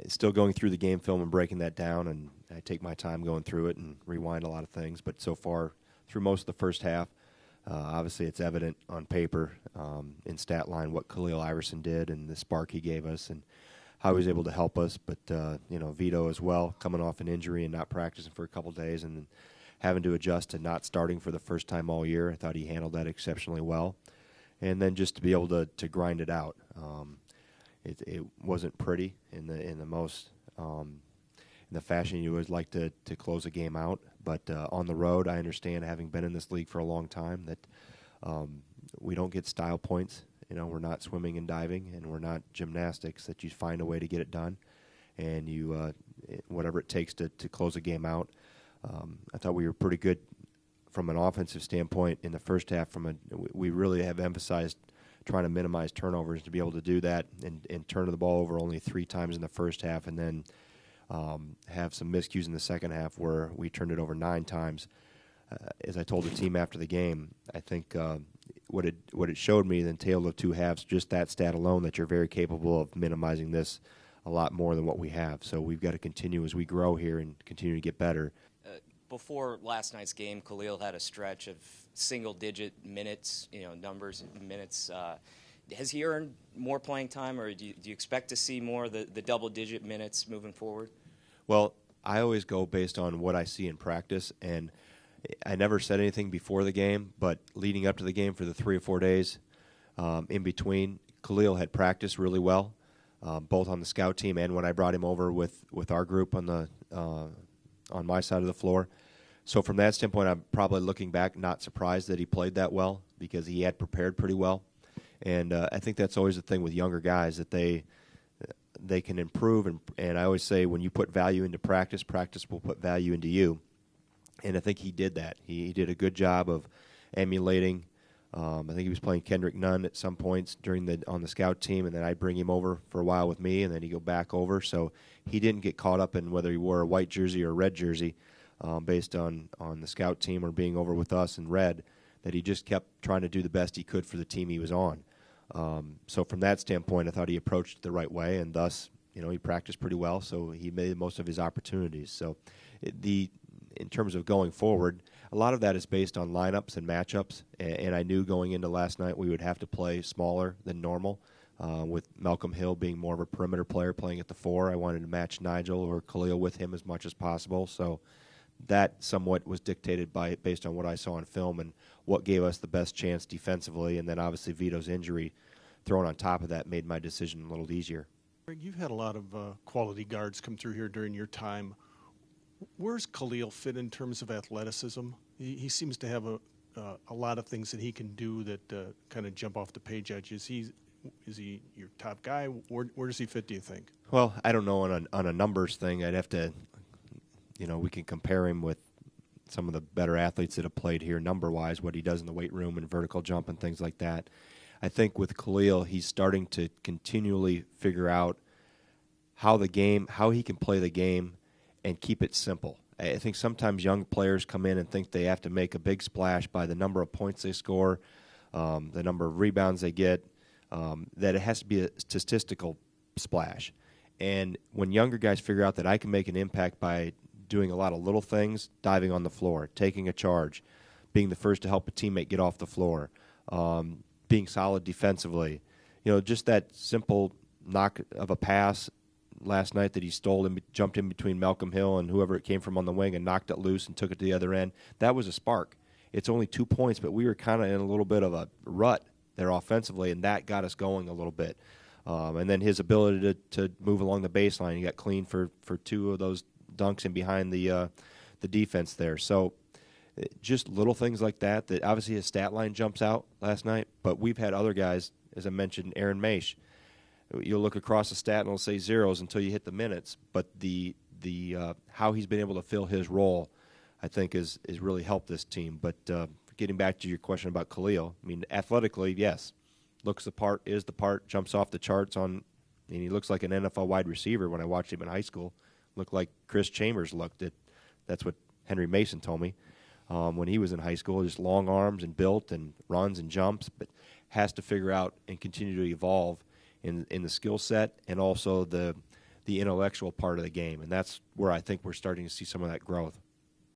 still going through the game film and breaking that down, and I take my time going through it and rewind a lot of things. But so far, through most of the first half, obviously it's evident on paper in stat line what Khalil Iverson did and the spark he gave us and how he was able to help us. But, Vito as well, coming off an injury and not practicing for a couple days and having to adjust to not starting for the first time all year. I thought he handled that exceptionally well. And then just to be able to grind it out. It wasn't pretty in the most in the fashion you always like to close a game out. But on the road, I understand, having been in this league for a long time, that we don't get style points. We're not swimming and diving, and we're not gymnastics, that you find a way to get it done. And you whatever it takes to close a game out. I thought we were pretty good from an offensive standpoint in the first half. We really have emphasized trying to minimize turnovers, to be able to do that and turn the ball over only 3 times in the first half, and then have some miscues in the second half where we turned it over 9 times. As I told the team after the game, I think what it showed me, the tale of 2 halves, just that stat alone, that you're very capable of minimizing this a lot more than what we have. So we've got to continue as we grow here and continue to get better. Before last night's game, Khalil had a stretch of single-digit minutes, numbers, minutes. Has he earned more playing time, or do you expect to see more of the double-digit minutes moving forward? Well, I always go based on what I see in practice, and I never said anything before the game, but leading up to the game for the 3 or 4 days in between, Khalil had practiced really well, both on the scout team and when I brought him over with our group on my side of the floor. So from that standpoint, I'm probably looking back not surprised that he played that well, because he had prepared pretty well. And I think that's always the thing with younger guys, that they can improve. And I always say, when you put value into practice, practice will put value into you. And I think he did that. He did a good job of emulating. I think he was playing Kendrick Nunn at some points on the scout team, and then I'd bring him over for a while with me, and then he'd go back over. So he didn't get caught up in whether he wore a white jersey or a red jersey based on the scout team or being over with us in red, that he just kept trying to do the best he could for the team he was on. So from that standpoint, I thought he approached it the right way, and thus, he practiced pretty well, so he made most of his opportunities. So in terms of going forward, a lot of that is based on lineups and matchups, and I knew going into last night we would have to play smaller than normal, with Malcolm Hill being more of a perimeter player playing at the 4. I wanted to match Nigel or Khalil with him as much as possible, so that somewhat was dictated based on what I saw on film and what gave us the best chance defensively, and then obviously Vito's injury thrown on top of that made my decision a little easier. Greg, you've had a lot of quality guards come through here during your time. Where's Khalil fit in terms of athleticism? He seems to have a lot of things that he can do that kind of jump off the page at you. Is he your top guy? Where does he fit, do you think? Well, I don't know on a numbers thing. I'd have to, we can compare him with some of the better athletes that have played here number-wise, what he does in the weight room and vertical jump and things like that. I think with Khalil, he's starting to continually figure out how he can play the game and keep it simple. I think sometimes young players come in and think they have to make a big splash by the number of points they score, the number of rebounds they get, that it has to be a statistical splash. And when younger guys figure out that I can make an impact by doing a lot of little things, diving on the floor, taking a charge, being the first to help a teammate get off the floor, being solid defensively, just that simple knock of a pass last night that he stole and jumped in between Malcolm Hill and whoever it came from on the wing and knocked it loose and took it to the other end. That was a spark. It's only 2 points, but we were kind of in a little bit of a rut there offensively, and that got us going a little bit. And then his ability to move along the baseline, he got clean for 2 of those dunks in behind the defense there. So just little things like that obviously his stat line jumps out last night, but we've had other guys, as I mentioned, Aaron Maish. You'll look across the stat and it'll say zeros until you hit the minutes, but the how he's been able to fill his role, I think, is really helped this team. But getting back to your question about Khalil, I mean, athletically, yes, looks the part, is the part, jumps off the charts and he looks like an NFL wide receiver. When I watched him in high school, looked like Chris Chambers looked. That's what Henry Mason told me when he was in high school, just long arms and built and runs and jumps, but has to figure out and continue to evolve in the skill set and also the the intellectual part of the game, and that's where I think we're starting to see some of that growth.